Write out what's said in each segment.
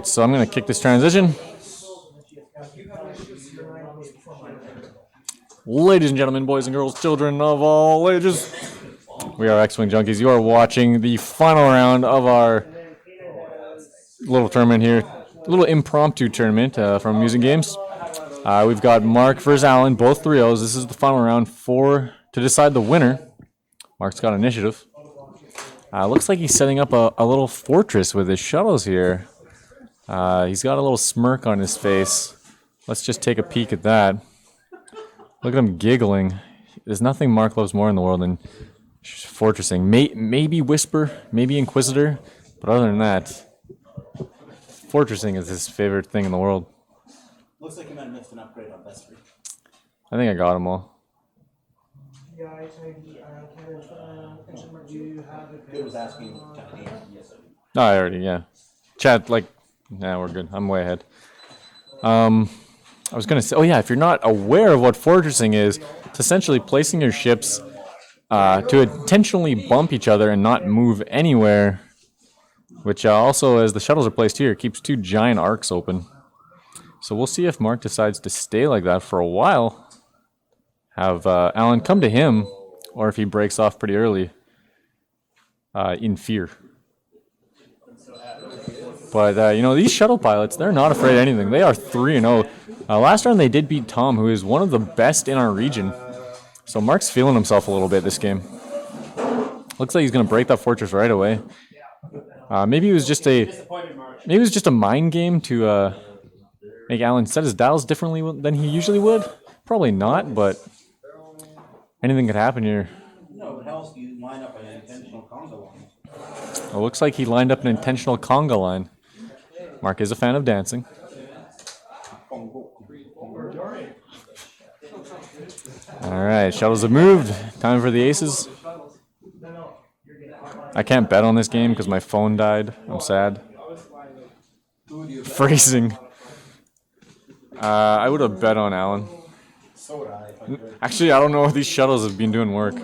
So I'm going to kick this transition. Ladies and gentlemen, boys and girls, children of all ages, we are X-Wing Junkies. You are watching the final round of our little tournament here. A little impromptu tournament from Amusing Games. We've got Mark versus Alan, both 3-0s. This is the final round to decide the winner. Mark's got initiative. Looks like he's setting up a little fortress with his shuttles here. He's got a little smirk on his face. Let's just take a peek at that. Look at him giggling. There's nothing Mark loves more in the world than fortressing. Maybe Whisper, maybe Inquisitor, but other than that, fortressing is his favorite thing in the world. Looks like you might have missed an upgrade on Vessery. I think I got them all. It was asking. No, I already, yeah. Chat, we're good. I'm way ahead. I was going to say, if you're not aware of what fortressing is, it's essentially placing your ships to intentionally bump each other and not move anywhere, which also, as the shuttles are placed here, keeps two giant arcs open. So we'll see if Mark decides to stay like that for a while, have Alan come to him, or if he breaks off pretty early in fear. But, these shuttle pilots, they're not afraid of anything. They are 3-0. Last round they did beat Tom, who is one of the best in our region. So Mark's feeling himself a little bit this game. Looks like he's going to break that fortress right away. Maybe it was just a mind game to make Alan set his dials differently than he usually would. Probably not, but anything could happen here. No, but how else do you line up an intentional conga line? It looks like he lined up an intentional conga line. Mark is a fan of dancing. Alright, shuttles have moved. Time for the aces. I can't bet on this game because my phone died. I'm sad. Phrasing. I would have bet on Alan. Actually, I don't know if these shuttles have been doing work.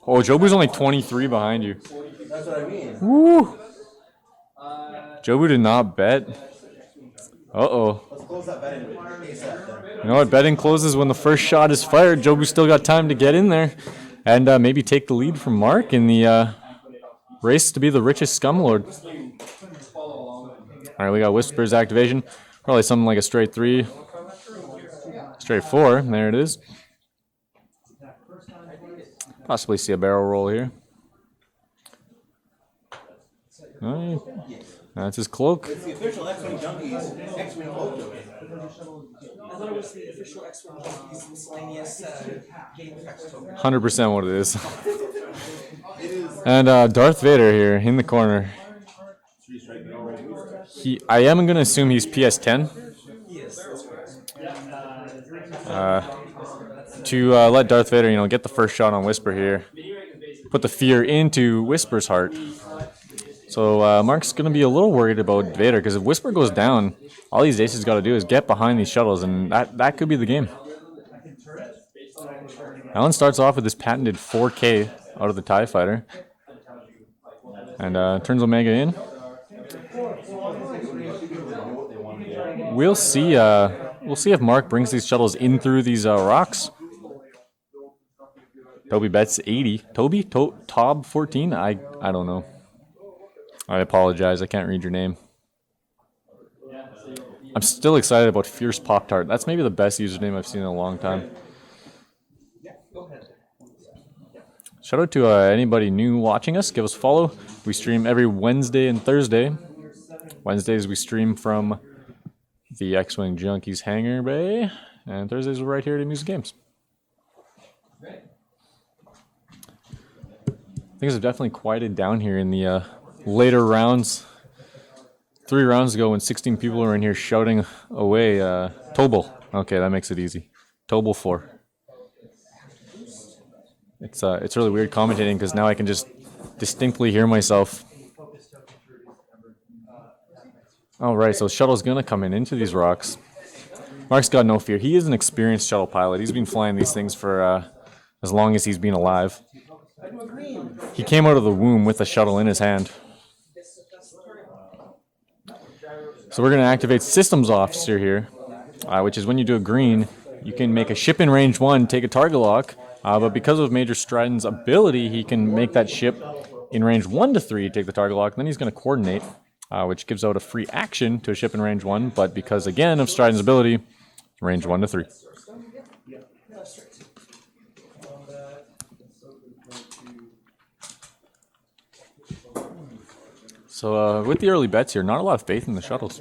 Jobu's only 23 behind you. That's what I mean. Woo! Jobu did not bet. Uh-oh. Let's close that betting ASAP then. You know what? Betting closes when the first shot is fired. Jobu's still got time to get in there and maybe take the lead from Mark in the race to be the richest scumlord. All right, we got Whisper's activation. Probably something like a straight 3. Straight 4. There it is. Possibly see a barrel roll here. All right. That's his cloak. It's the official X-Wing Junkies X-Wing cloak. I thought it was the official X-Wing Junkies miscellaneous game effects token. 100% what it is. And Darth Vader here in the corner. I am going to assume he's PS10. Yes, that's correct. To let Darth Vader, get the first shot on Whisper here. Put the fear into Whisper's heart. So Mark's going to be a little worried about Vader, because if Whisper goes down, all these aces got to do is get behind these shuttles, and that could be the game. Alan starts off with this patented 4K out of the TIE Fighter. And turns Omega in. We'll see if Mark brings these shuttles in through these rocks. Toby bets 80. Tob 14? I don't know. I apologize, I can't read your name. I'm still excited about Fierce Pop-Tart. That's maybe the best username I've seen in a long time. Shout out to anybody new watching us. Give us a follow. We stream every Wednesday and Thursday. Wednesdays we stream from the X-Wing Junkies hangar bay. And Thursdays we're right here at Amusing Games. Things have definitely quieted down here in the later rounds. 3 rounds ago when 16 people were in here shouting away. Tobel. Okay, that makes it easy. Tobel 4. It's really weird commentating because now I can just distinctly hear myself. Alright, so Shuttle's going to come into these rocks. Mark's got no fear. He is an experienced shuttle pilot. He's been flying these things for as long as he's been alive. I do a green. He came out of the womb with the shuttle in his hand. So we're going to activate Systems Officer here, which is when you do a green, you can make a ship in range 1 take a target lock, but because of Major Stridon's ability, he can make that ship in range 1 to 3 take the target lock, and then he's going to coordinate, which gives out a free action to a ship in range 1, but because, again, of Stridon's ability, range 1 to 3. So with the early bets here, not a lot of faith in the shuttles.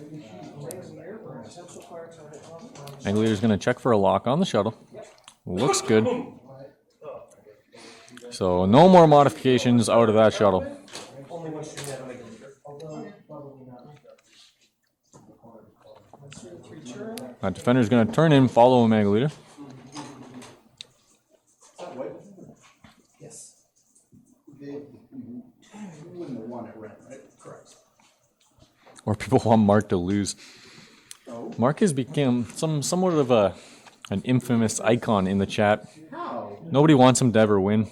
Egg Leader's going to check for a lock on the shuttle. Looks good. So no more modifications out of that shuttle. Defender's going to turn in, follow Omega Leader. Yes. Wouldn't have won it red, right? Correct. Or people want Mark to lose. Mark has become somewhat of an infamous icon in the chat. How? Nobody wants him to ever win.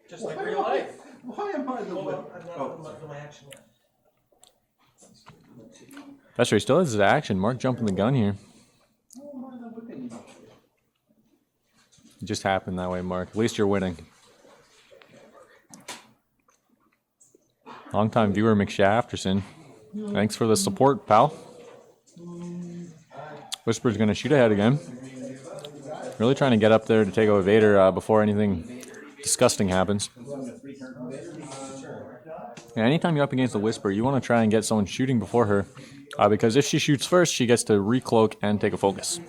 Just like real life. Why am I the Well, winner? I'm not done my action yet. Vessery still has his action. Mark jumping the gun here. It just happened that way, Mark. At least you're winning. Longtime viewer McShafterson. Thanks for the support, pal. Whisper's going to shoot ahead again. Really trying to get up there to take out Vader before anything disgusting happens. Yeah, anytime you're up against the Whisper, you want to try and get someone shooting before her. Because if she shoots first, she gets to recloak and take a focus.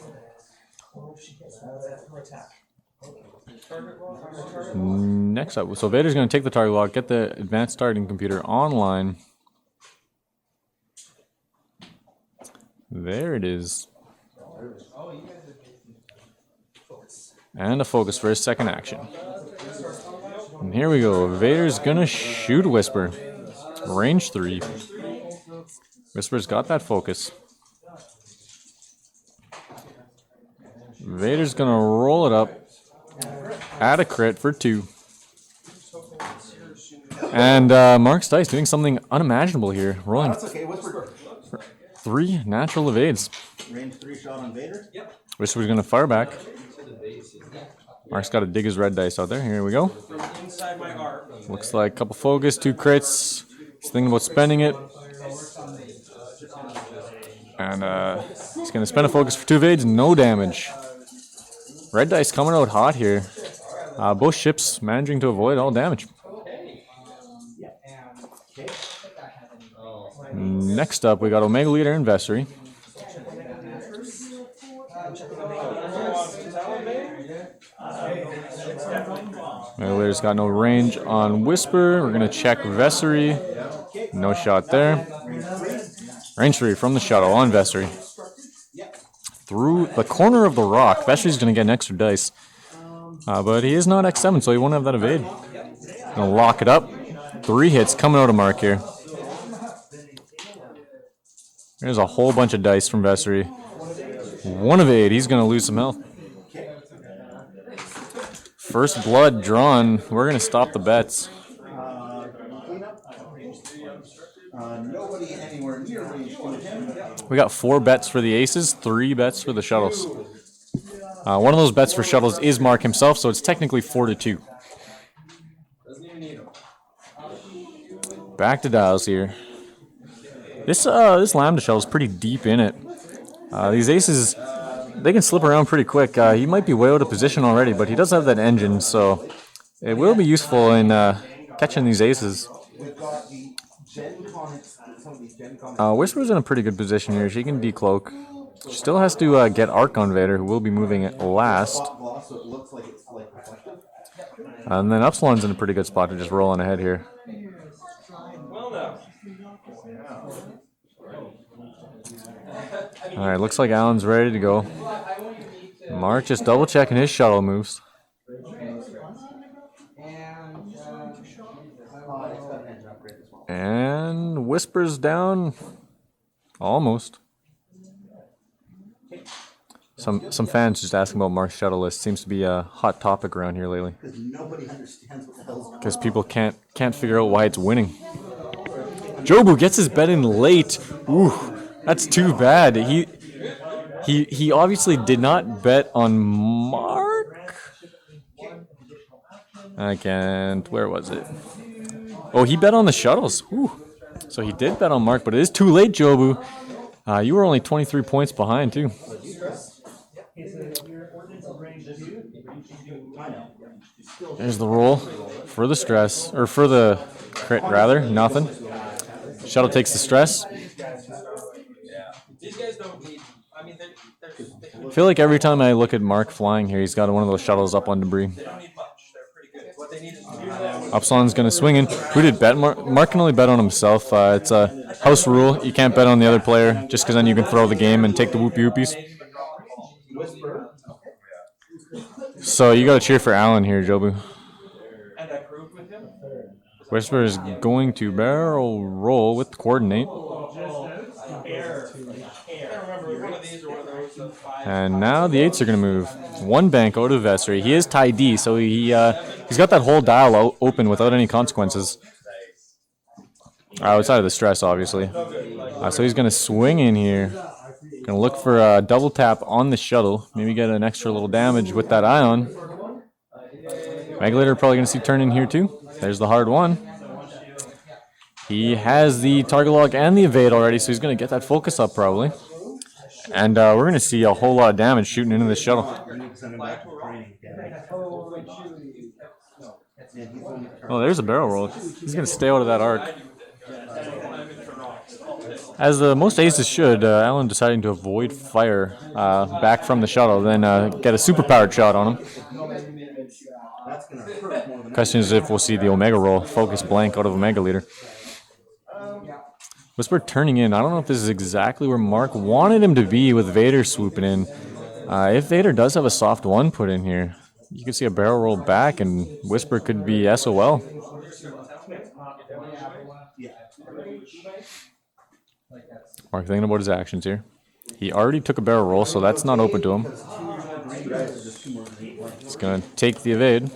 Next up, so Vader's going to take the target lock, get the advanced targeting computer online. There it is. And a focus for his second action. And here we go. Vader's going to shoot Whisper. Range 3. Whisper's got that focus. Vader's going to roll it up. Add a crit for 2. And Mark's dice doing something unimaginable here. Rolling That's okay. Whisper. 3 natural evades. Range 3 shot on Vader. Yep. Whisper's going to fire back. Mark's got to dig his red dice out there. Here we go. From inside my arc. Looks like a couple focus, 2 crits. He's thinking about spending it. And he's going to spend a focus for 2 evades, no damage. Red dice coming out hot here. Both ships managing to avoid all damage. Next up, we got Omega Leader and Vessery. Omega Leader's got no range on Whisper. We're going to check Vessery. No shot there. Range 3 from the shuttle on Vessery. Through the corner of the rock. Vessery's going to get an extra dice. But he is not X7, so he won't have that evade. Going to lock it up. 3 hits coming out of Mark here. There's a whole bunch of dice from Vessery. 1 evade. He's going to lose some health. First blood drawn. We're going to stop the bets. Nobody anywhere near range 2. We got 4 bets for the aces, 3 bets for the shuttles. One of those bets for shuttles is Mark himself, so it's technically 4-2. Back to dials here. This Lambda shuttle is pretty deep in it. These aces, they can slip around pretty quick. He might be way out of position already, but he does have that engine, so it will be useful in catching these aces. Whisper's in a pretty good position here. She can decloak. She still has to get Arc on Vader, who will be moving it last. And then Upsilon's in a pretty good spot to just roll on ahead here. Alright, looks like Alan's ready to go. Mark just double checking his shuttle moves. And Whisper's down. Almost. Some fans just asking about Mark's shuttle list. Seems to be a hot topic around here lately. Because nobody understands what the hell's going on. Because people can't figure out why it's winning. Jobu gets his bet in late. Ooh, that's too bad. He obviously did not bet on Mark. I can't. Where was it? Oh, he bet on the shuttles. Ooh. So he did bet on Mark, but it is too late, Jobu. You were only 23 points behind too. There's the roll for the stress, or for the crit rather. Nothing. Shuttle takes the stress. These guys don't need. I mean, I feel like every time I look at Mark flying here, he's got one of those shuttles up on debris. they don't need much. They're pretty good. What they need is to do. Upsilon's going to swing in. Who did bet? Mark can only bet on himself. It's a house rule. You can't bet on the other player just because then you can throw the game and take the whoopie whoopies. So you got to cheer for Alan here, Jobu. And I proved with him. Whisper is going to barrel roll with the coordinate. And now the 8s are going to move. One bank out of Vessery. He is tie D, so he's got that whole dial open without any consequences. Outside of the stress, obviously. So he's going to swing in here. Going to look for a double tap on the shuttle. Maybe get an extra little damage with that ion. Regulator probably going to see turn in here too. There's the hard one. He has the target lock and the evade already, so he's going to get that focus up probably. And we're going to see a whole lot of damage shooting into the shuttle. Oh, there's a barrel roll. He's going to stay out of that arc. As most aces should, Alan deciding to avoid fire back from the shuttle, then get a superpowered shot on him. Question is if we'll see the Omega roll focus blank out of Omega leader. Whisper turning in. I don't know if this is exactly where Mark wanted him to be with Vader swooping in. If Vader does have a soft 1 put in here, you can see a barrel roll back and Whisper could be SOL. Mark thinking about his actions here. He already took a barrel roll, so that's not open to him. He's going to take the evade.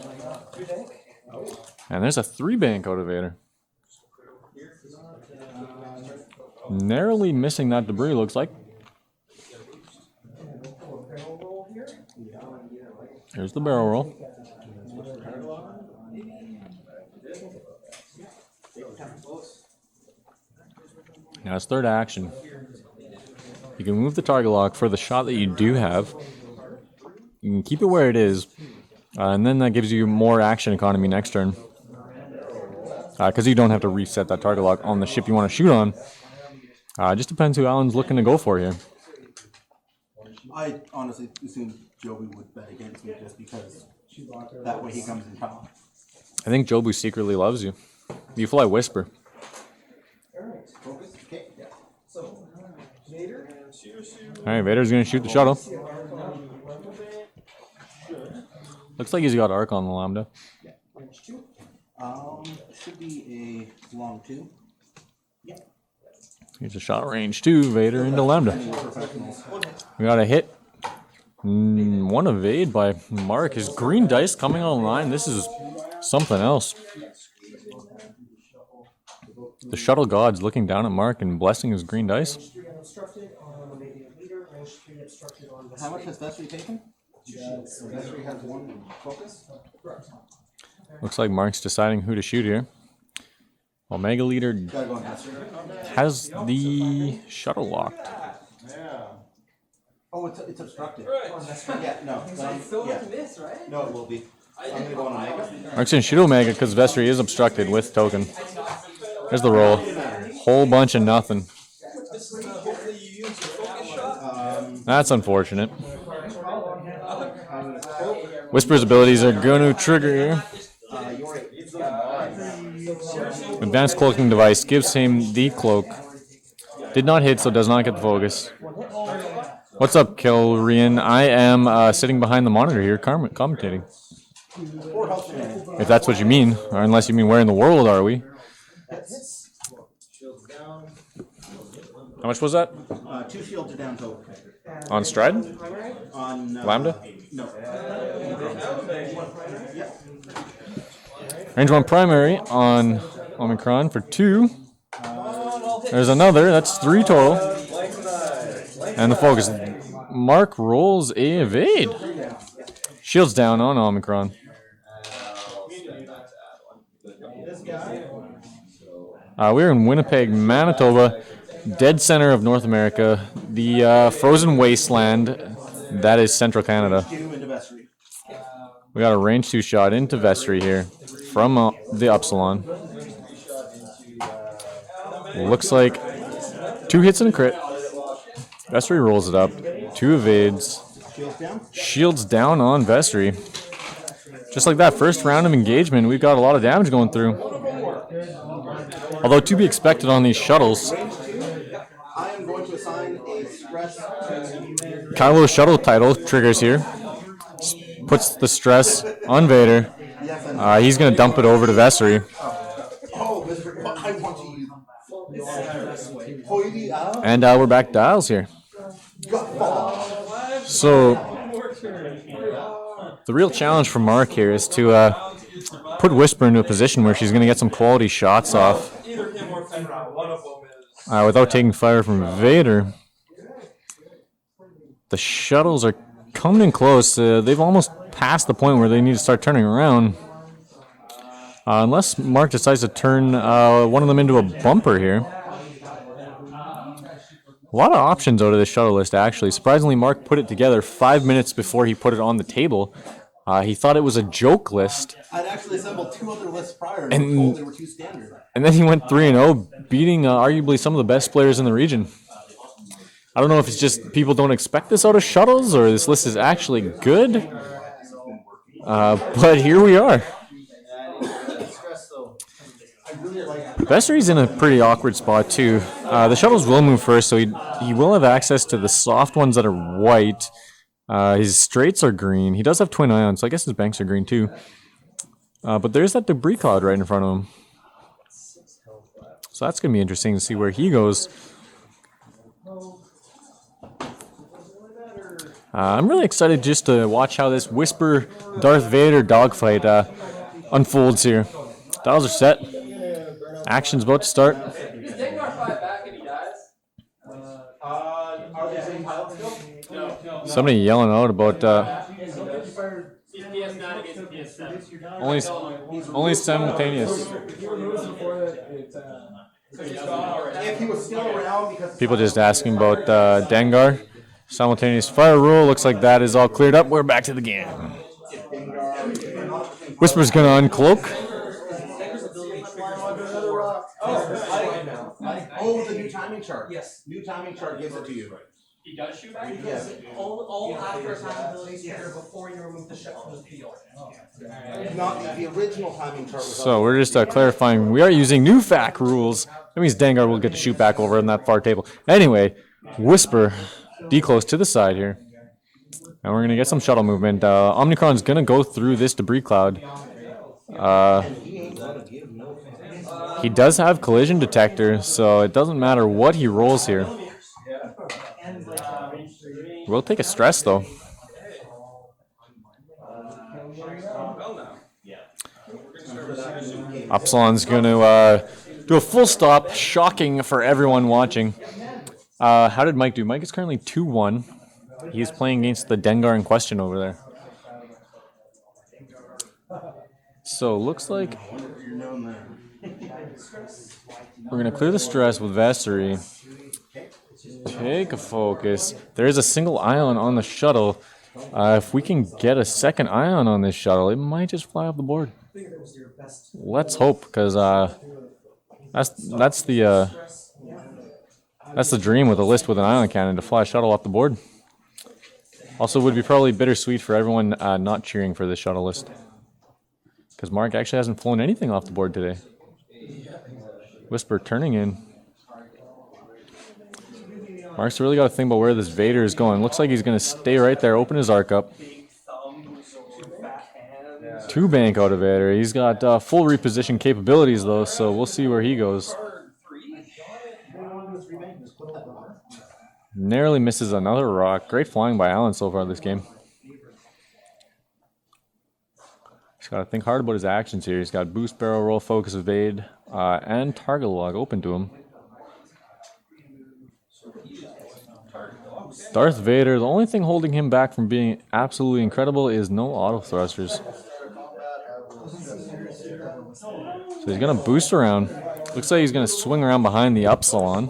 And there's a 3 bank out of Vader. Narrowly missing that debris, looks like. Here's the barrel roll. Now it's third action. You can move the target lock for the shot that you do have. You can keep it where it is, and then that gives you more action economy next turn. Because you don't have to reset that target lock on the ship you want to shoot on. It just depends who Alan's looking to go for here. I honestly assumed Joby would bet against me just because that way he comes in top. I think Jobu secretly loves you. You fly Whisper. Alright, Vader's going to shoot the shuttle. Looks like he's got arc on the Lambda. Should be a long 2. Here's a shot range 2, Vader into Lambda. We got a hit. One evade by Mark. His green dice coming online. This is something else. The shuttle gods looking down at Mark and blessing his green dice. How much has Vessery taken? Vessery has 1 focus. Looks like Mark's deciding who to shoot here. Omega leader has the shuttle locked. Oh, it's obstructed. Yeah, no. No, it will be. I'm going to go on Omega. Mark's going to shoot Omega because Vessery is obstructed with token. There's the roll. Whole bunch of nothing. That's unfortunate. Whisper's abilities are going to trigger here. Advanced cloaking device gives him the cloak. Did not hit, so does not get the focus. What's up, Kilrian? I am sitting behind the monitor here, commentating. If that's what you mean, or unless you mean where in the world are we? How much was that? 2 shields are down total. On Stride? On Lambda? No. Yep. Range 1 primary on Omicron for 2. There's another. That's 3 total. And the focus. Mark rolls a evade. Shields down on Omicron. We're in Winnipeg, Manitoba, dead center of North America, the frozen wasteland that is Central Canada. Into Vessery. We got a range 2 shot into Vessery here from the Upsilon. Looks like 2 hits and a crit. Vessery rolls it up. 2 evades. Shields down on Vessery. Just like that, first round of engagement, we've got a lot of damage going through. Although to be expected on these shuttles. I am going to assign a stress to Kylo shuttle title triggers here. Puts the stress on Vader. He's going to dump it over to Vessery. Oh, I want to use. And we're back dials here. So, the real challenge for Mark here is to put Whisper into a position where she's going to get some quality shots off without taking fire from Vader. The shuttles are coming in close. They've almost passed the point where they need to start turning around. Unless Mark decides to turn one of them into a bumper here. A lot of options out of this shuttle list, actually. Surprisingly, Mark put it together 5 minutes before he put it on the table. He thought it was a joke list. I'd actually assembled 2 other lists prior and was told they were too standard. And then he went 3-0, beating arguably some of the best players in the region. I don't know if it's just people don't expect this out of shuttles or this list is actually good. But here we are. Vessery's in a pretty awkward spot too. The shuttles will move first, so he will have access to the soft ones that are white. His straights are green. He does have twin ions, so I guess his banks are green too. But there's that debris cloud right in front of him. So that's going to be interesting to see where he goes. I'm really excited just to watch how this Whisper Darth Vader dogfight unfolds here. Dials are set. Action's about to start. Somebody yelling out about only simultaneous. If he was still around because People just asking about Dengar. Simultaneous fire rule. Looks like that is all cleared up. We're back to the game. Whisper's gonna uncloak. Oh, the new timing chart. Yes. New timing chart gives it to you. He does shoot back? Yes. All after time abilities trigger before you remove the ship from the field. Not the original timing chart was So we're just clarifying. We are using new FAC rules. That means Dengar will get to shoot back over on that far table. Anyway, Whisper, D-close to the side here. And we're going to get some shuttle movement. Omnicron's going to go through this debris cloud. He does have collision detector, so it doesn't matter what he rolls here. We'll take a stress, though. Upsilon's going to do a full stop. Shocking for everyone watching. How did Mike do? Mike is currently 2-1. He's playing against the Dengar in question over there. So, looks like we're going to clear the stress with Vessery. Take a focus. There is a single ion on the shuttle. If we can get a second ion on this shuttle, it might just fly off the board. Let's hope, because that's the dream with a list with an ion cannon, to fly a shuttle off the board. Also, would be probably bittersweet for everyone not cheering for this shuttle list, because Mark actually hasn't flown anything off the board today. Whisper turning in. Mark's really got to think about where this Vader is going. Looks like he's going to stay right there, open his arc up. 2 bank out of Vader. He's got full reposition capabilities, though, so we'll see where he goes. Narrowly misses another rock. Great flying by Allen so far this game. He's got to think hard about his actions here. He's got boost, barrel roll, focus, evade, and target lock open to him. Darth Vader, the only thing holding him back from being absolutely incredible is no auto thrusters. So he's going to boost around. Looks like he's going to swing around behind the Upsilon.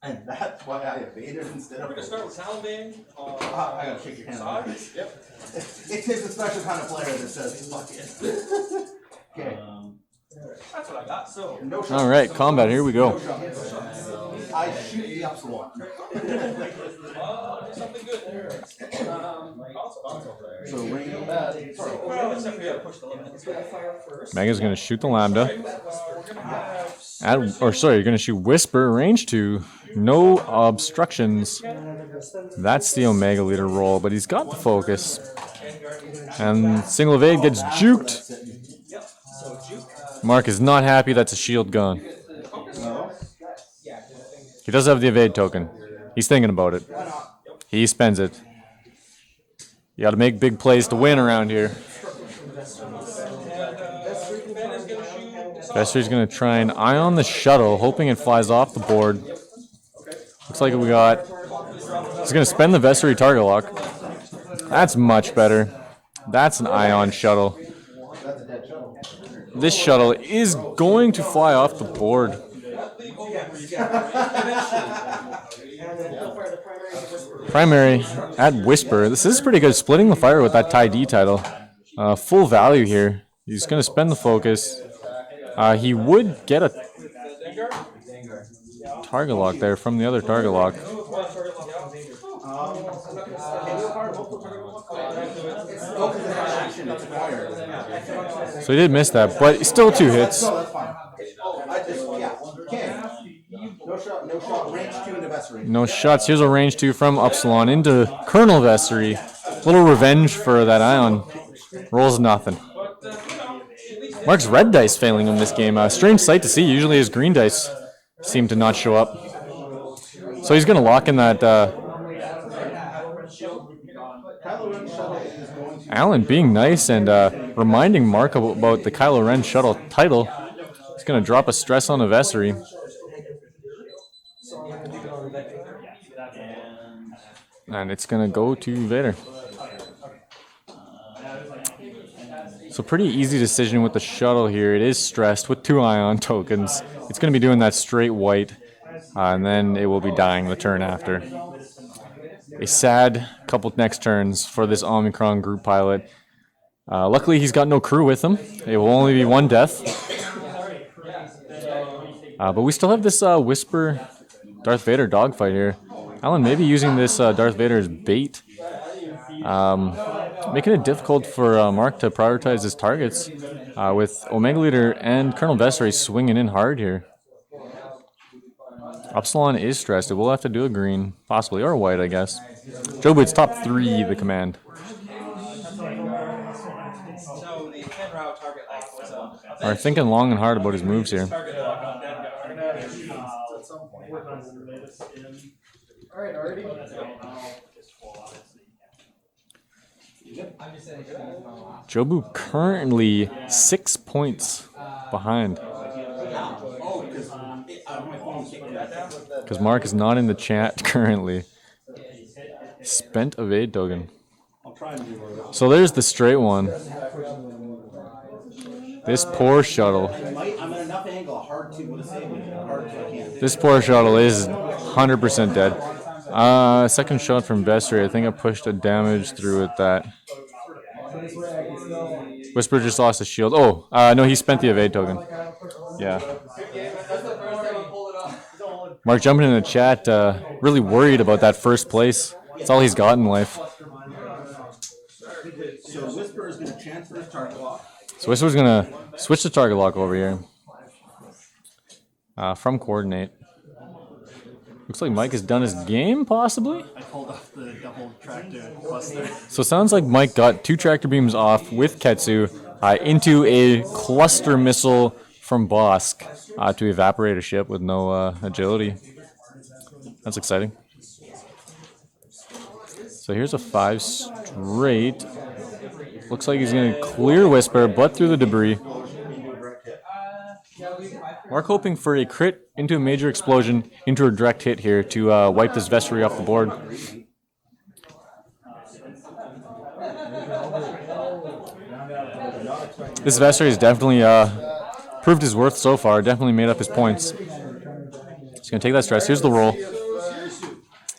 And that's why I evaded instead of. We're gonna start with Taliban. I gotta shake your hand. Yep. It takes a special kind of player that says, fuck it. Okay. That's what I got. So. No shot. All right, combat, here we go. No shot. I shoot the Upsilon. Something good. So ring. Well, except we gotta push the limit. So we gotta fire first. Mega's going to shoot the Lambda. We're gonna have. You're going to shoot Whisper, range 2. No obstructions. That's the Omega Leader roll, but he's got the focus. And single evade gets juked. Mark is not happy that's a shield gone. He does have the evade token. He's thinking about it. He spends it. You got to make big plays to win around here. Vessery's going to try and ion the shuttle, hoping it flies off the board. Looks like we got... He's going to spend the Vessery target lock. That's much better. That's an ion shuttle. This shuttle is going to fly off the board. Primary at Whisper. This is pretty good. Splitting the fire with that TIE D title. Full value here. He's going to spend the focus. He would get a target lock there from the other target lock. So he did miss that, but still 2 hits. No, shot, range 2 into Vessery. No shots. Here's a range 2 from Upsilon into Colonel Vessery. Little revenge for that ion. Rolls nothing. Mark's red dice failing him this game. Strange sight to see. Usually his green dice seem to not show up. So he's going to lock in that... Allen being nice and reminding Mark about the Kylo Ren shuttle title. He's going to drop a stress on the Vessery. And it's going to go to Vader. So pretty easy decision with the shuttle here. It is stressed with 2 ion tokens. It's going to be doing that straight white. And then it will be dying the turn after. A sad couple next turns for this Omicron group pilot. Luckily, he's got no crew with him. It will only be 1 death. But we still have this Whisper Darth Vader dogfight here. Allen may be using this Darth Vader as bait. Making it difficult for Mark to prioritize his targets with Omega Leader and Colonel Vessery swinging in hard here. Upsilon is stressed. It will have to do a green, possibly, or a white, I guess. Jobu, it's top 3, the command. Are thinking long and hard about his moves here. Jobu currently 6 points behind. Because Mark is not in the chat currently. Spent evade token. So there's the straight one. This poor shuttle. This poor shuttle is 100% dead. Second shot from Vessery. I think I pushed a damage through with that. Whisper just lost a shield. Oh, no, he spent the evade token. Yeah. Mark jumping in the chat, really worried about that first place. That's all he's got in life. So Whisper is going to transfer his target lock. So Whisper's going to switch the target lock over here. From coordinate. Looks like Mike has done his game, possibly? I pulled off the double tractor cluster. So it sounds like Mike got 2 tractor beams off with Ketsu into a cluster missile from Bosk to evaporate a ship with no agility. That's exciting. So here's a 5 straight. Looks like he's going to clear Whisper, but through the debris. Mark hoping for a crit into a major explosion, into a direct hit here to wipe this Vessery off the board. This Vessery has definitely proved his worth so far, definitely made up his points. He's going to take that stress. Here's the roll.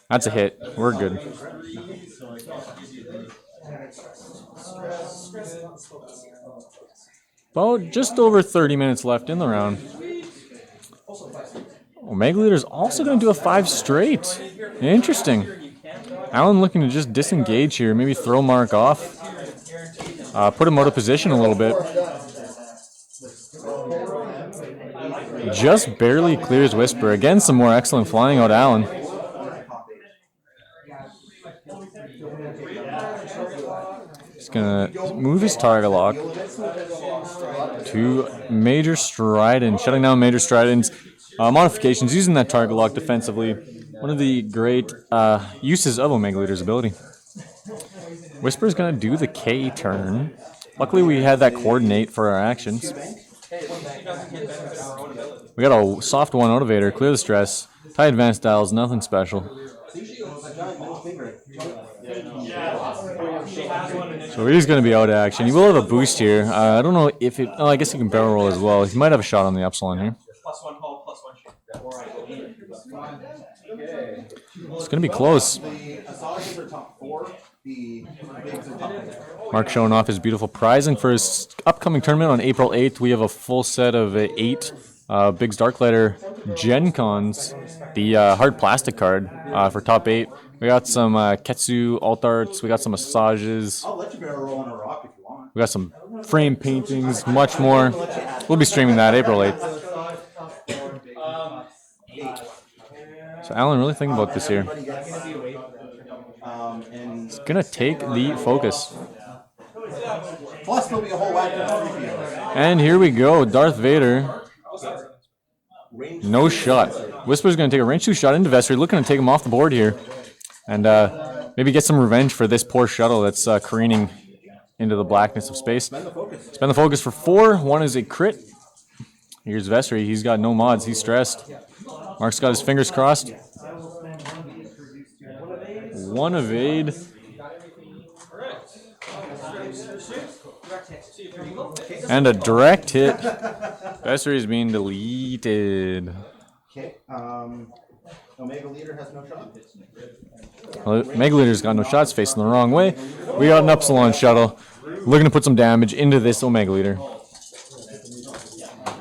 That's a hit. We're good. About just over 30 minutes left in the round. Omega Leader's also going to do a 5 straight. Interesting. Alan looking to just disengage here, maybe throw Mark off. Put him out of position a little bit. Just barely clears Whisper. Again, some more excellent flying out Alan. He's going to move his target lock to Major Strident, shutting down Major Strident's modifications, using that target lock defensively. One of the great uses of Omega Leader's ability. Whisper's going to do the K turn. Luckily, we had that coordinate for our actions. We got a soft one out of Vader, clear the stress. High advanced dials, nothing special. So he's going to be out of action. He will have a boost here. I don't know if it... Oh, I guess he can barrel roll as well. He might have a shot on the Upsilon here. It's going to be close. Mark showing off his beautiful prizing for his upcoming tournament on April 8th. We have a full set of 8 Biggs Darklighter Gen Cons. The hard plastic card for top 8. We got some Ketsu alt arts. We got some massages. I'll let you barrel roll on a rock if you want. We got some frame paintings, much more. We'll be streaming that April 8th. So Alan, really thinking about this here. He's gonna take the focus. Plus, there'll be a whole whack of 3 And here we go, Darth Vader. No shot. Whisper's gonna take a range 2 shot into Vessery, looking to take him off the board here. And maybe get some revenge for this poor shuttle that's careening into the blackness of space. Spend the focus for 4. 1 is a crit. Here's Vessery. He's got no mods. He's stressed. Mark's got his fingers crossed. 1 evade. And a direct hit. Vessery is being deleted. Okay. Omega Leader has no shot. Omega Leader's got no shots, facing the wrong way. We got an Upsilon shuttle. Looking to put some damage into this Omega Leader.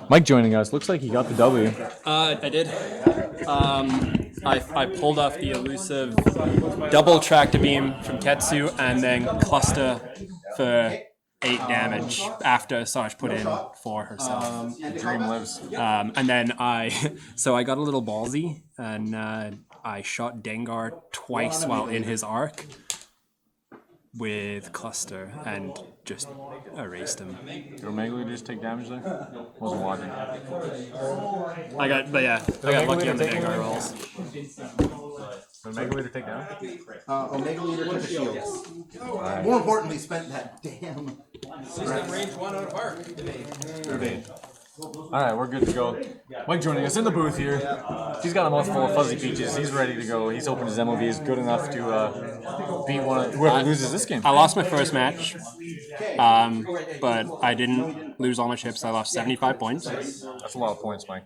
Mike joining us. Looks like he got the W. I did. I pulled off the elusive double tractor beam from Ketsu and then cluster for 8 damage after Sarge put in 4 herself. Dream lives. And then I got a little ballsy and I shot Dengar twice while in his arc with cluster and just erased him. Did Omega Leader just take damage there? Wasn't watching. I got lucky on the Dengar rolls. Did Omega Leader take down? Omega Leader took a shield. More importantly, spent that damn. Range 1 out of arc. Alright, we're good to go. Mike joining us in the booth here. He's got a mouth full of fuzzy peaches. He's ready to go. He's hoping his MOV is good enough to beat whoever loses this game. I lost my first match, but I didn't lose all my chips. I lost 75 points. That's a lot of points, Mike.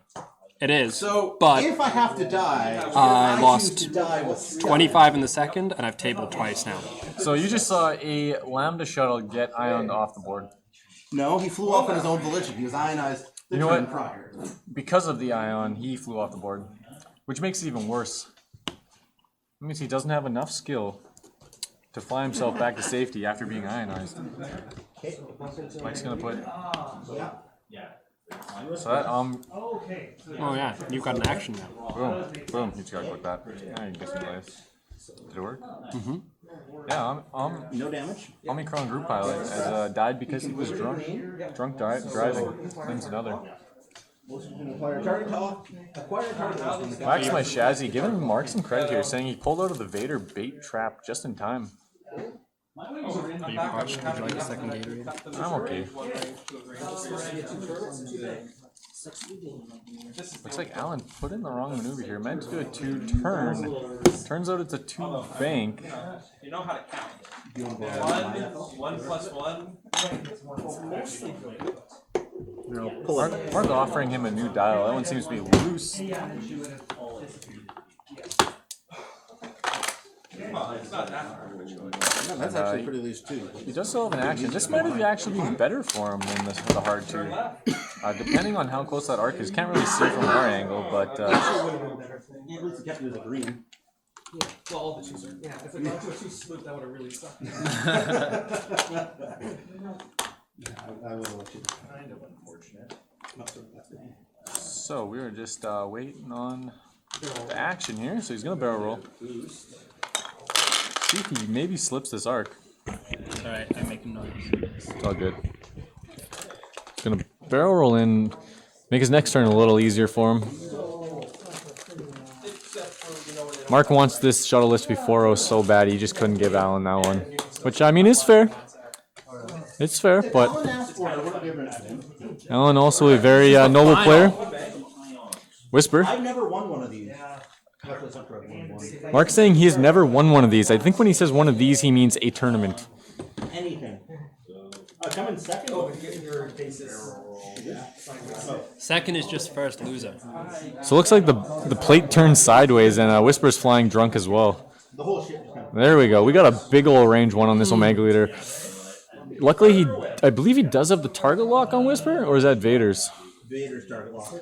It is. So, but if I have to die, I choose to lost die with 25 in the second, and I've tabled twice now. So you just saw a Lambda shuttle get ioned off the board. No, he flew off on his own volition. He was ionized the You know turn what? prior. Because of the ion, he flew off the board, which makes it even worse. It means he doesn't have enough skill to fly himself back to safety after being ionized. Mike's gonna put. So that Oh yeah, you've got an action now. boom. He's got to click that. I guess he plays. Did it work? Mm-hmm. Yeah, No damage. Omicron group pilot has died because he was drunk. Driving. Claims another. Acquire target off. Acquire target off. Wax my Shazzy, giving Mark some credit here, saying he pulled out of the Vader bait trap just in time. Are you parched? Would you like a second Gatorade? I'm okay. Looks like Alan put in the wrong maneuver here. Meant to do a 2-turn. Turns out it's a 2-bank. You know how to count. 1 plus 1. Mark offering him a new dial. That one seems to be loose. It's not that hard. That's actually pretty loose too. He does still have an action. This might have actually been better for him than the hard 2. Depending on how close that arc is. Can't really see from our angle, but... At least he kept it as a green. Yeah, well, all the 2s are. Yeah, if it got to a 2 split, that would have really sucked. I will let you. Kind of unfortunate. So we were just waiting on the action here. So he's going to barrel roll. See if he maybe slips this arc. It's alright, I'm making noise. It's all good. He's going to barrel roll in, make his next turn a little easier for him. Mark wants this shuttle list to be 4-0 so bad he just couldn't give Alan that one. Which, I mean, is fair. It's fair, but Alan also a very noble player. Whisper. I've never won one of these. Mark's saying he has never won one of these. I think when he says one of these, he means a tournament. Anything. Come in second. Second is just first loser. So it looks like the plate turns sideways and Whisper's flying drunk as well. The whole shit just kind of. There we go. We got a big ol' range one on this Omega Leader. Luckily, I believe he does have the target lock on Whisper, or is that Vader's? Vader's target lock.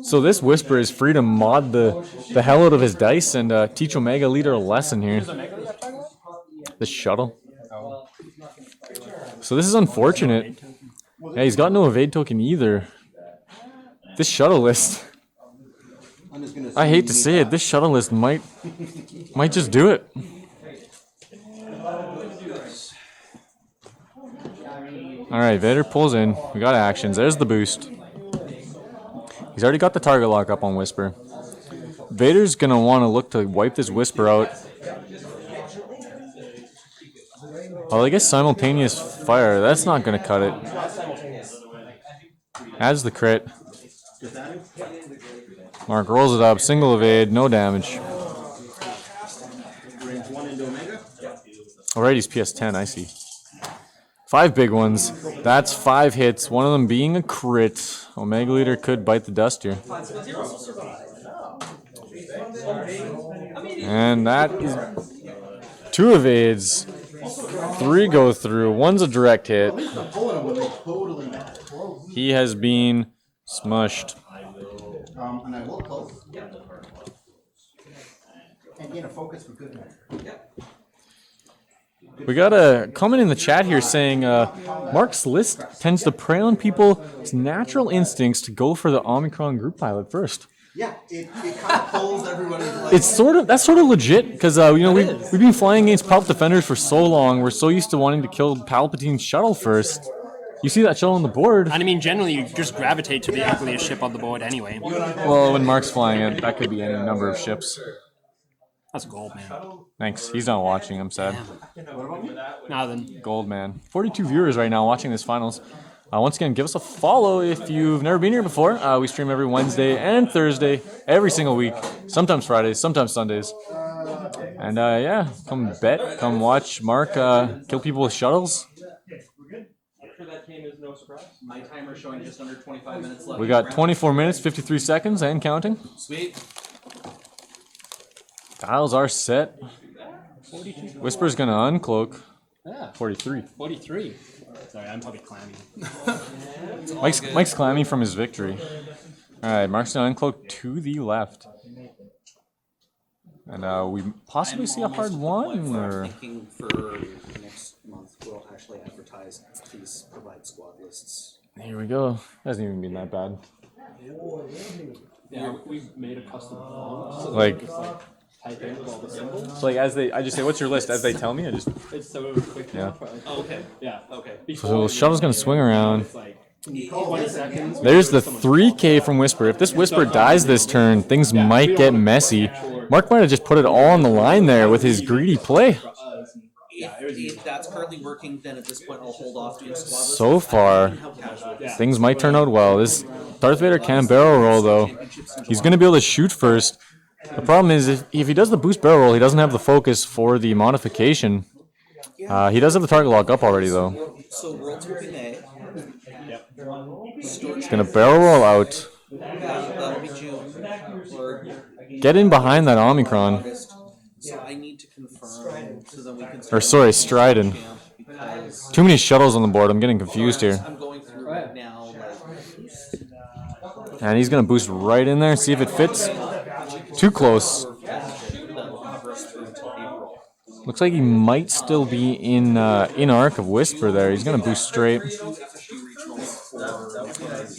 So this Whisper is free to mod the hell out of his dice and teach Omega Leader a lesson here. The shuttle. So this is unfortunate. Yeah, he's got no evade token either. This shuttle list. I'm just gonna I hate to say it, this shuttle list might just do it. Alright, Vader pulls in. We got actions. There's the boost. He's already got the target lock up on Whisper. Vader's gonna want to look to wipe this Whisper out. Well, I guess simultaneous fire. That's not gonna cut it. Adds the crit. Mark rolls it up. Single evade. No damage. Alright, he's PS10. I see. 5 big ones. That's 5 hits. One of them being a crit. Omega Leader could bite the dust here. And that is 2 evades. 3 go through. 1's a direct hit. He has been smushed. And I will close. And gain a focus for good measure. We got a comment in the chat here saying Mark's list tends to prey on people's natural instincts to go for the Omicron group pilot first. Yeah, it kind of pulls everybody. It's that's sort of legit because we've been flying against Palp defenders for so long. We're so used to wanting to kill Palpatine's shuttle first. You see that shuttle on the board. And I mean, generally, you just gravitate to the ugliest ship on the board anyway. Well, when Mark's flying it, that could be any number of ships. That's gold, man. Thanks. He's not watching. I'm sad. Now then. Gold, man. 42 viewers right now watching this finals. Once again, give us a follow if you've never been here before. We stream every Wednesday and Thursday, every single week. Sometimes Fridays, sometimes Sundays. And yeah, come bet, come watch Mark kill people with shuttles. That came as no surprise. My timer's showing just under 25 minutes left. We got 24 minutes, 53 seconds, and counting. Sweet. Dials are set. Whisper's gonna uncloak. Yeah. 43. 43. Sorry, I'm probably clammy. Mike's clammy from his victory. Alright, Mark's gonna uncloak to the left. And we possibly see a hard one, or... Thinking for next month we'll actually advertise these provide squad lists. Here we go. Hasn't even been that bad. Yeah, we've made a custom font. So Like, type in all the symbols. so like I just say, what's your list? As they tell me, I just... It's so quick. Yeah. Oh, okay. Yeah. Okay. So the shuttle's gonna swing around. It's like 20 seconds. There's the 3K from Whisper. If this Whisper dies this turn, things might get messy. Mark might have just put it all on the line there with his greedy play. If that's currently working, then at this point I'll hold off doing squadless. So far, things might turn out well. This Darth Vader can barrel roll, though. He's going to be able to shoot first. The problem is, if he does the boost barrel roll, he doesn't have the focus for the modification. He does have the target lock up already, though. So world's moving A. He's going to barrel roll out. That'll be June. Or Get in behind that Omicron. August. So I need to confirm so that we can Or sorry, Stridon. because Too many shuttles on the board. I'm getting confused here. I'm going through right now. And he's going to boost right in there, see if it fits. Too close. Looks like he might still be in arc of Whisper there. He's going to boost straight.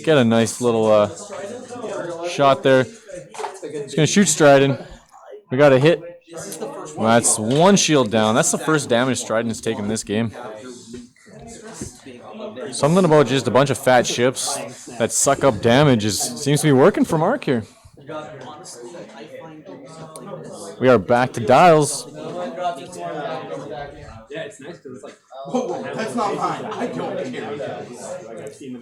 Get a nice little shot there. He's going to shoot Stridon. We got a hit. Well, that's one shield down. That's the first damage Stridon has taken this game. Something about just a bunch of fat ships that suck up damage seems to be working for Mark here. We are back to dials. Yeah, it's nice because it's like, Whoa, that's not mine. I don't care.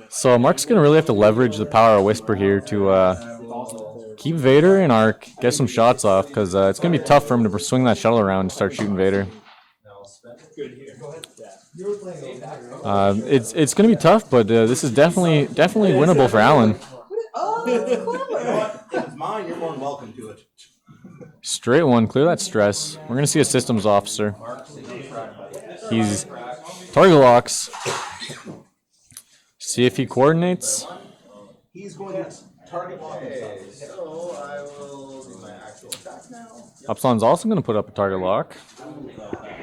So Mark's going to really have to leverage the power of Whisper here to keep Vader in arc, get some shots off, because it's going to be tough for him to swing that shuttle around and start shooting Vader. It's going to be tough, but this is definitely winnable for Alan. If it's mine, you're more than welcome to it. Straight one, clear that stress. We're going to see a systems officer. He's target locks. See if he coordinates. He's going to target lock himself. Upsilon's also going to put up a target lock.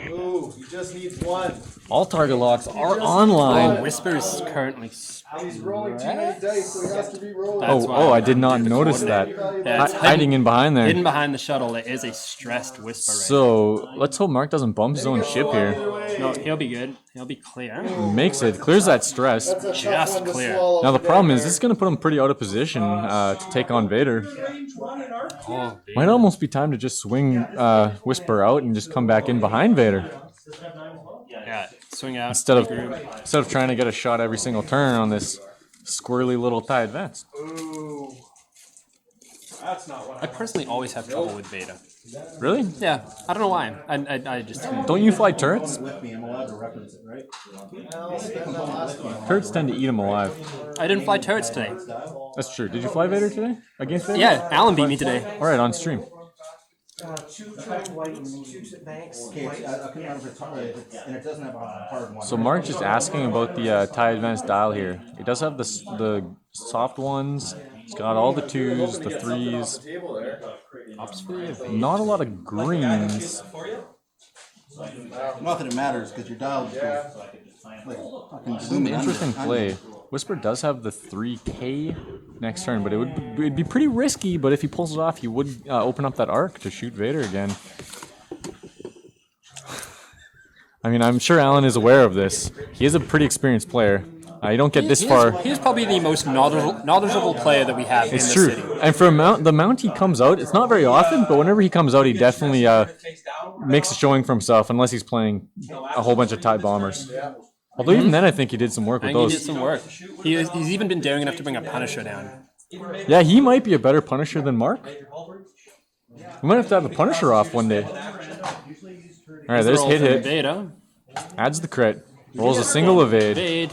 Ooh, he just needs one. All target locks are online. Whisper is currently. And he's rolling too many dice, so he has to be rolling. That's why I did not notice that. Yeah, it's Hiding in behind there. hidden behind the shuttle. There is a stressed Whisper. Right So let's hope Mark doesn't bump his own ship here. now. No, he'll be good. He'll be clear. Makes it, clears that stress. Just clear. Now the problem is this is going to put him pretty out of position to take on Vader. Oh, Might almost be time to just swing Whisper out and just come back in behind Vader yeah. Swing out. instead of trying to get a shot every single turn on this squirrely little TIE advance. ooh, that's not what I personally always have trouble with Vader. Really? Yeah, I don't know why. I just Don't you fly turrets? With me, I'm allowed to reference it, right? Turrets tend to eat him alive. I didn't fly turrets today. That's true. Did you fly Vader today? Against Vader? Yeah, Alan beat me today. Alright, on stream. Two white and two banks. Okay, I couldn't remember if it's hard, and it doesn't have a hard one. So Mark just asking about the TIE Advanced dial here. It does have the soft ones. It's got all the 2s, the 3s. Not a lot of greens. Not that it matters, because your dial is like fucking It's an zooming interesting under. play. Whisper does have the 3K next turn, but it'd be pretty risky. But if he pulls it off, he would open up that arc to shoot Vader again. I mean, I'm sure Alan is aware of this. He is a pretty experienced player. You don't get this far. He's probably the most knowledgeable player that we have in It's the true. city. And for the mount he comes out, it's not very often, but whenever he comes out, he definitely makes a showing for himself, unless he's playing a whole bunch of TIE bombers. Although even then, I think he did some work I with think he did those. some work. He's even been daring enough to bring a Punisher down. Yeah, he might be a better Punisher than Mark. We might have to have the Punisher off one day. All right, there's Roll hit from hit. Vader. Adds the crit. Rolls a single evade. Evade.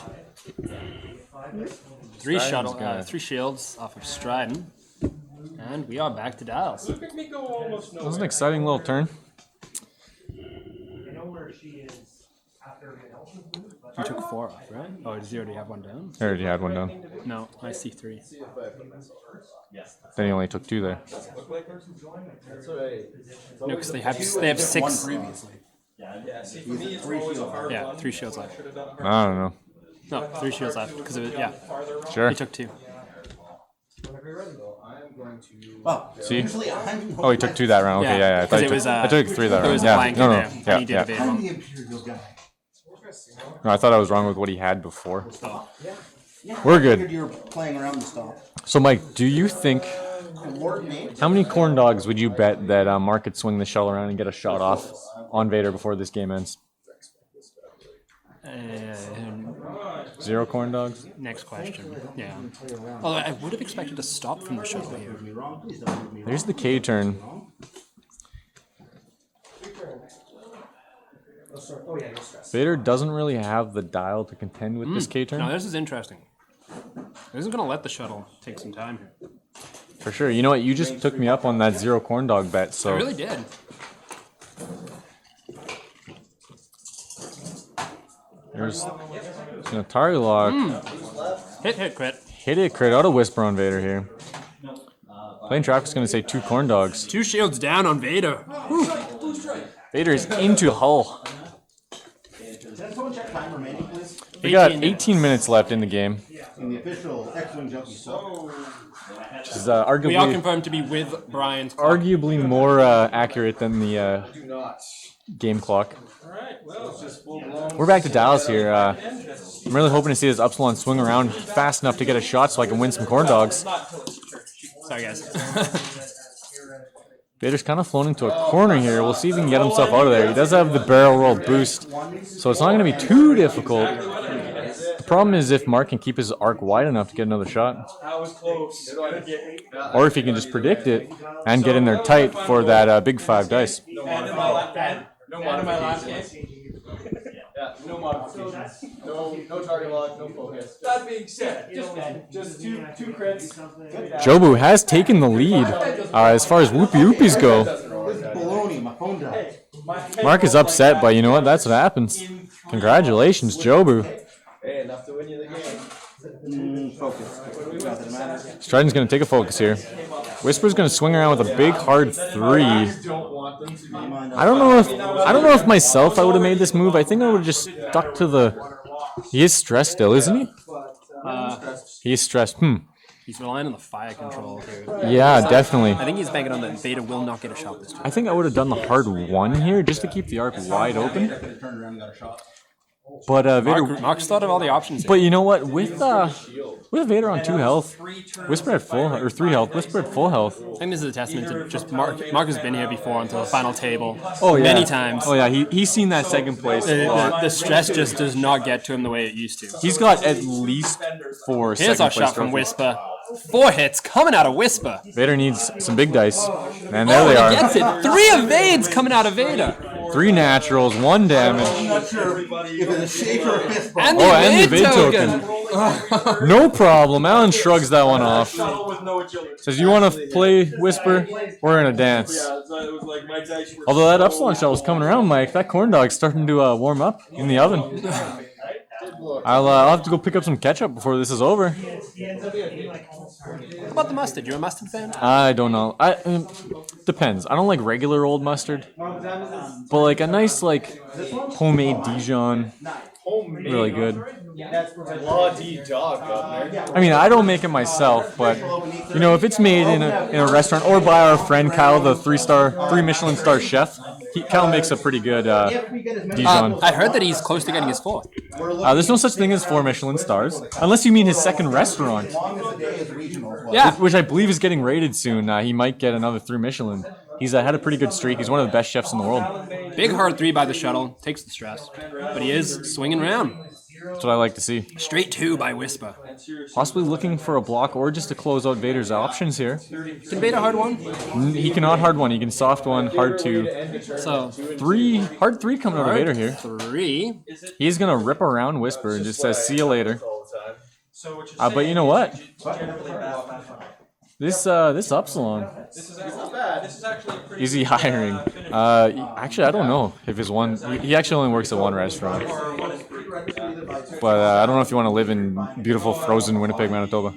Three shields off of Stridon. And we are back to dials. Make me go almost That was an exciting little turn. You took 4 off, right? Oh, did you already have one down? I already had one down. No, I see 3. Then he only took 2 there. No, because they have 6. Previously. Yeah, see, for me, it's always a hard Yeah, one. 3 shields left. I don't know. No, 3 shields left because of it. Yeah, Sure. he took 2. Well, See? usually I'm Oh, he took 2 that round. Okay, yeah. I thought Because he it took, was. I took 3 that There round. was a Yeah. blank No, in no. there, Yeah, and he did yeah. evade one. the Imperial guy. No, I thought I was wrong with what he had before. We're Figured good. you were playing around the stop. So, Mike, do you think Coordinate. how many corn dogs would you bet that Mark could swing the shuttle around and get a shot off on Vader before this game ends? 0 corn dogs. Next question. Yeah. Although I would have expected a stop from the shuttle here. There's the K turn. Oh yeah, no stress. Vader doesn't really have the dial to contend with this K turn. Now this is interesting. This is gonna let the shuttle take some time here. For sure. You know what? You just took me up on that 0 corn dog bet. I So really did. there's an Atari log. Hit, crit. Hit it, crit. Auto whisper on Vader here. Plane traffic's gonna say 2 corn dogs. 2 shields down on Vader. Vader is into Hull. Can someone check time remaining, please? We got 18 minutes left in the game, In the official X-Wing Junkie swap. which is We all arguably confirmed to be with Brian's clock. arguably more accurate than the game clock. We're back to Dallas here. I'm really hoping to see this Upsilon swing around fast enough to get a shot so I can win some corn dogs. Sorry, guys. Vader's kind of flown into a corner here. We'll see if he can get himself out of there. He does have the barrel roll boost, so it's not going to be too difficult. The problem is if Mark can keep his arc wide enough to get another shot. That was close. Or if he can just predict it and get in there tight for that big 5 dice. No modifications. No modifications. Yeah, no modifications. No target lock, no focus. That being said, just two crits. Jobu has taken the lead as far as whoopie whoopies go. This is baloney. My phone died. Mark is upset, but you know what? That's what happens. Congratulations, Jobu. Hey, enough to win you the game. Focus. Doesn't matter. Striden's going to take a focus here. Whisper's going to swing around with a big hard 3. Don't want them to be. I don't know if myself I would have made this move. I think I would have just stuck to the. He is stressed still, isn't he? He is stressed. He's relying on the fire control here. Yeah, definitely. I think he's banking on that Vader will not get a shot this time. I think I would have done the hard 1 here just to keep the arc wide open. Turned around and got a shot. But Vader. Mark's thought of all the options here. But you know what? With Vader on 2 health, Whisper at full or 3 health. Whisper at full health. I think this is a testament to just Mark. Mark has been here before onto the final table Oh yeah, many times. Oh yeah, he's seen that second place. The stress just does not get to him the way it used to. He's got at least 4 Here's second our place shot from trophies. Whisper. 4 hits coming out of Whisper. Vader needs some big dice, and there they He are. gets it. 3 evades coming out of Vader. 3 naturals, 1 damage. I'm not sure if it's a shake or a fist bump. And the Oh, and the evade evade token. No problem. Alan shrugs that one off. With no agility. Says, "You want to play Whisper? We're in a dance." Yeah, so it was like my dice were Although that Upsilon shell is coming around, Mike. That corn dog's starting to warm up in the oven. I'll have to go pick up some ketchup before this is over. How about the mustard? You a mustard fan? I don't know. Depends. I don't like regular old mustard, but like a nice homemade Dijon, really good. dog, Governor. I mean, I don't make it myself, but you know, if it's made in a restaurant or by our friend Kyle, the 3 Michelin star chef, Kyle makes a pretty good Dijon. I heard that he's close to getting his 4th. There's no such thing as 4 Michelin stars, unless you mean his second restaurant, As long as the day is regional. Yeah. which I believe is getting rated soon. He might get another 3 Michelin. He's had a pretty good streak. He's one of the best chefs in the world. Big hard 3 by the shuttle. Takes the stress. But he is swinging around. That's what I like to see. Straight 2 by Whisper. Possibly looking for a block or just to close out Vader's options here. Can Vader hard 1? He cannot hard 1. He can soft 1, hard 2. So 3, hard 3 coming out of Vader here. 3. He's gonna rip around Whisper and just says, "See you later." So what you're But you know what? generally bad. This Upsilon, This is bad. This is actually a pretty is he hiring? Actually, I don't know if his one. He actually only works at one restaurant. But I don't know if you want to live in beautiful frozen Winnipeg, Manitoba.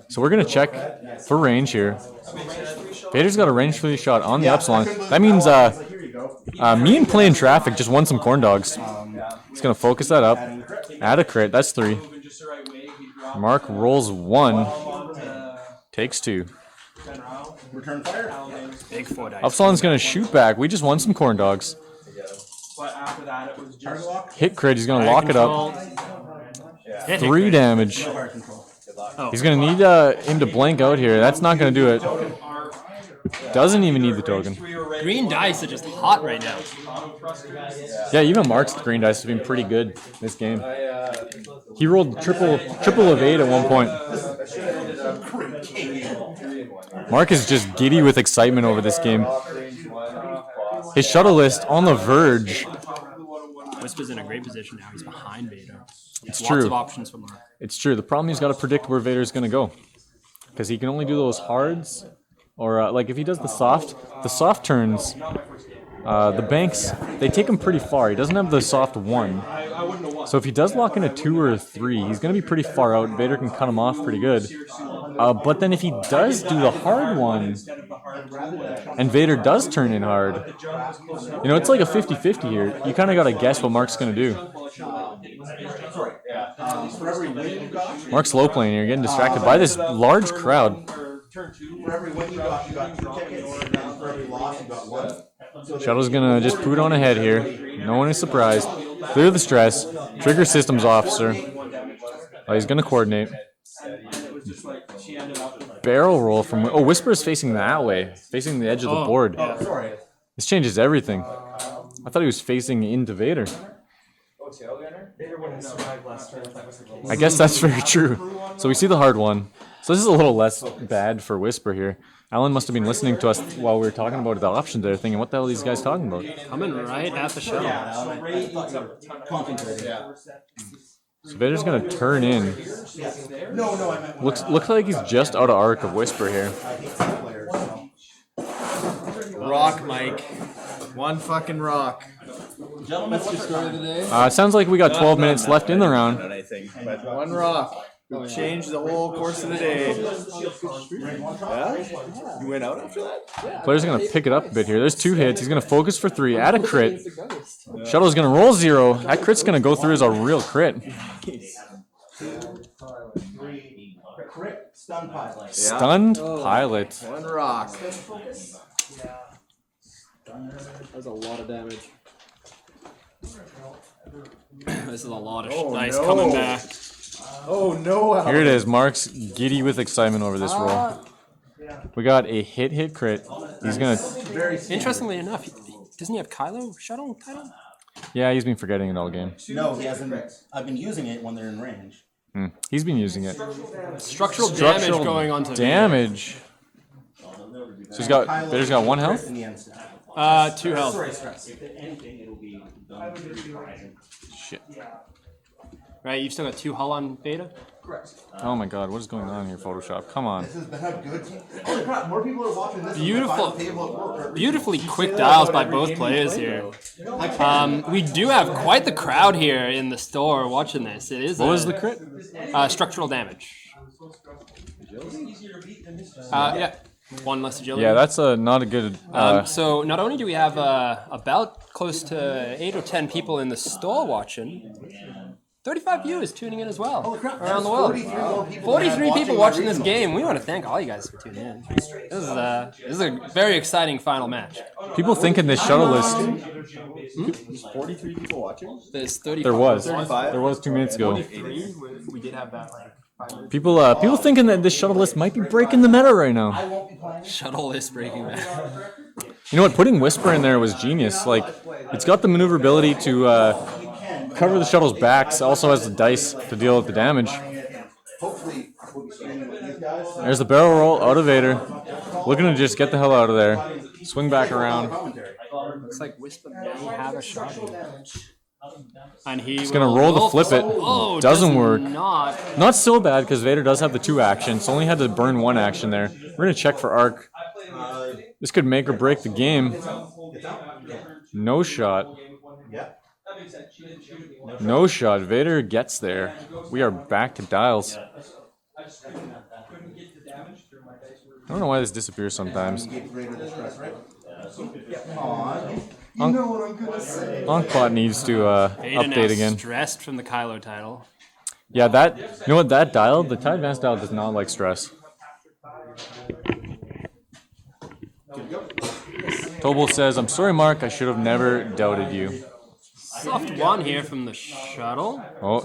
So we're gonna check for range here. Vader's got a range 3 shot on the Upsilon. That means me and Play in Traffic just won some corn dogs. He's gonna focus that up. Add a crit. That's 3. moving just the right way. He dropped Mark rolls 1, onto takes 2. General. Return fire. Big 4 dice. Upsilon's gonna shoot back. We just won some corn dogs. But after that, it was just Hit crit. He's gonna lock it up. 3 damage. No fire control. He's gonna need him to blank out here. That's not gonna do it. Doesn't even need the token. Green dice are just hot right now. Yeah, even Mark's green dice has been pretty good this game. He rolled triple of 8 at one point. Mark is just giddy with excitement over this game. His shuttle list on the verge. Whisper's in a great position now. He's behind Vader. It's Lots true. of options for Mark. It's true. The problem he's got to predict where Vader's gonna go, because he can only do those hards, or like if he does the soft turns, the banks they take him pretty far. He doesn't have the soft 1, so if he does lock in a 2 or a 3, he's gonna be pretty far out. Vader can cut him off pretty good. But then if he does do the hard one, and Vader does turn in hard, you know, it's like a 50-50 here. You kind of got to guess what Mark's going to do. For every win you got, Mark's low playing here, getting distracted by this large crowd. for every win you got 2 tickets, and for every loss you got 1. So Shuttle's going to just poot on ahead here. No one is surprised. Clear the stress. Trigger systems officer. Oh, he's going to coordinate. Barrel roll from... Oh, Whisper is facing that way. Facing the edge of the board. This changes everything. I thought he was facing into Vader. Vader wouldn't have survived last turn if that was the case. I guess that's very true. So we see the hard one. So this is a little less bad for Whisper here. Alan must have been listening to us while we were talking about the options there, thinking, what the hell are these guys talking about? Coming right at the shuttle. So Vader's going to turn in. No, I meant Looks like he's just out of arc of Whisper here. Rock, Mike. One fucking rock. Gentlemen, what's your story of the day? It sounds like we got 12 minutes left in the round. One rock. Will change the whole course of the day. Yeah? You went out after that? Player's going to pick it up a bit here. There's 2 hits. He's going to focus for 3. Add a crit. Shuttle's going to roll 0. That crit's going to go through as a real crit. Stun pilot. Stunned pilot. One rock. That's a lot of damage. This is a lot of Oh, dice no. coming back. Oh no! Here it is. Mark's giddy with excitement over this roll. We got a hit crit. He's going to... Interestingly enough, doesn't he have Kylo shuttle title? Yeah, he's been forgetting it all game. No, he hasn't. I've been using it when they're in range. He's been using it. Structural damage going on to damage. So Vader's got 1 health? In the end step. 2 health. Shit. Right, you've still got 2 hull on Vader? Oh my god, what is going on here, Photoshop? Come on. This has been a good team. Holy crap, more people are watching this. Beautiful. Than the final table at work. Beautifully quick dials by both players here. We do have quite the crowd here in the store watching this. It is What was the crit? structural damage. Yeah, 1 less agility. Yeah, that's not a good... So not only do we have about close to 8 or 10 people in the store watching, 35 viewers tuning in as well around the world. 43 people watching this game. We want to thank all you guys for tuning in. This is a very exciting final match. people think in this shuttle list... 43 people watching? There's 35. There was 2 minutes ago. We did have that like 5 minutes. People thinking that this shuttle list might be breaking the meta right now. Shuttle is breaking that. You know what? Putting Whisper in there was genius. Like, it's got the maneuverability to cover the shuttle's backs. Also has the dice to deal with the damage. Hopefully, we'll be streaming with these guys. There's the barrel roll out of Vader. Looking to just get the hell out of there. Swing back around. Looks like Whisper may have a shot here. And he's gonna roll to flip it. Oh, Doesn't work. Not. so bad because Vader does have the 2 actions. Only had to burn 1 action there. We're gonna check for arc. This could make or break the game. No shot. No shot. Vader gets there. We are back to dials. I don't know why this disappears sometimes. Onkbot needs to update again. Stressed from the Kylo title. Yeah, that... You know what? That dial, the TIE Advanced dial does not like stress. Tobal says, I'm sorry, Mark. I should have never doubted you. Soft one here from the shuttle. Oh,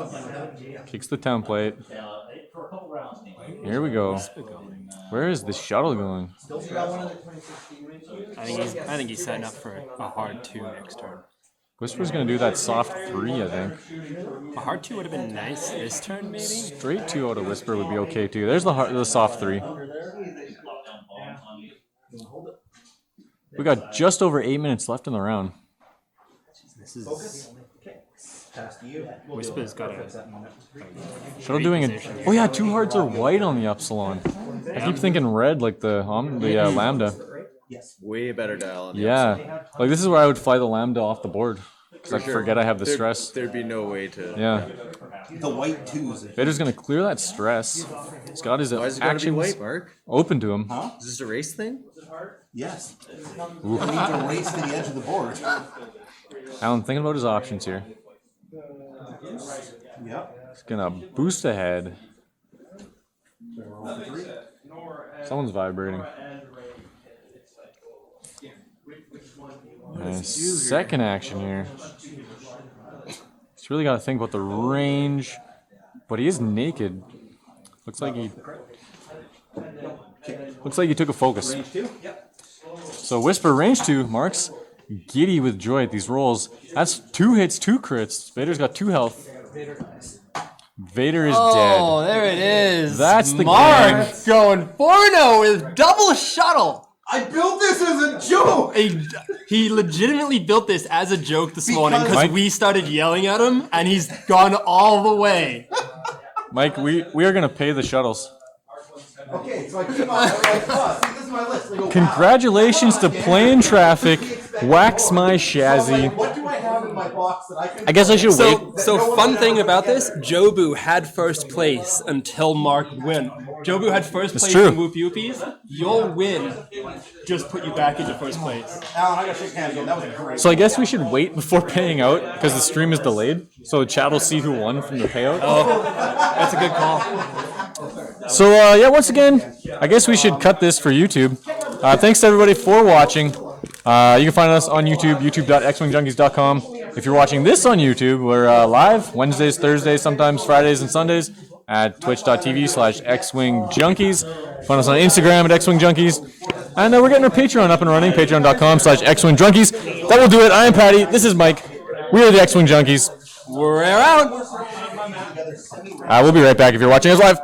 kicks the template. Here we go. Where is the shuttle going? I think he's setting up for a hard 2 next turn. Whisper's gonna do that soft 3, I think. A hard 2 would have been nice this turn, maybe. Straight 2 out of Whisper would be okay too. There's the soft 3. We got just over 8 minutes left in the round. This is Whisper's got a Shuttle doing it. Oh yeah, 2 hearts are white on the Upsilon. I keep thinking red like the Lambda. Way better dial. On the Yeah, like this is where I would fly the Lambda off the board because I forget I have the stress. There'd be no way to. Yeah, The white 2s. Vader's gonna clear that stress. He's got his Why is it gotta be actions white, Mark? open to him. Is this a race thing? Yes. You need to race to the edge of the board. Alan thinking about his options here. Yep. He's gonna boost ahead. Someone's vibrating. Nice. Second action here. He's really got to think about the range, but he is naked. Looks like he took a focus. So Whisper range 2 marks giddy with joy at these rolls. That's 2 hits, 2 crits. Vader's got 2 health. Vader is Oh, dead. there it is. That's the Mark game. going 4-0 with double shuttle. I built this as a joke! He legitimately built this as a joke this morning because Mike- we started yelling at him, and he's gone all the way. Mike, we are gonna pay the shuttles. Okay, so I keep on. I'm like, oh, see, this is my list. I go, wow. Congratulations to Plane Traffic. Wax my chassis. What do I have in my box that I can? I guess I should wait. So fun thing about this, Jobu had first place until Mark win. Jobu had first place true. in Whoop Yoopies. Your win just put you back into first place. Alan, I gotta shake hands again. That was great. So I guess we should wait before paying out because the stream is delayed. So chat will see who won from the payout. That's a good call. So yeah, once again, I guess we should cut this for YouTube. Thanks to everybody for watching. You can find us on YouTube, youtube.xwingjunkies.com. If you're watching this on YouTube, we're live Wednesdays, Thursdays, sometimes Fridays and Sundays at twitch.tv/xwingjunkies. Find us on Instagram at xwingjunkies. And we're getting our Patreon up and running, patreon.com/xwingjunkies. That will do it. I am Patty. This is Mike. We are the X-Wing Junkies. We're out. We'll be right back if you're watching us live.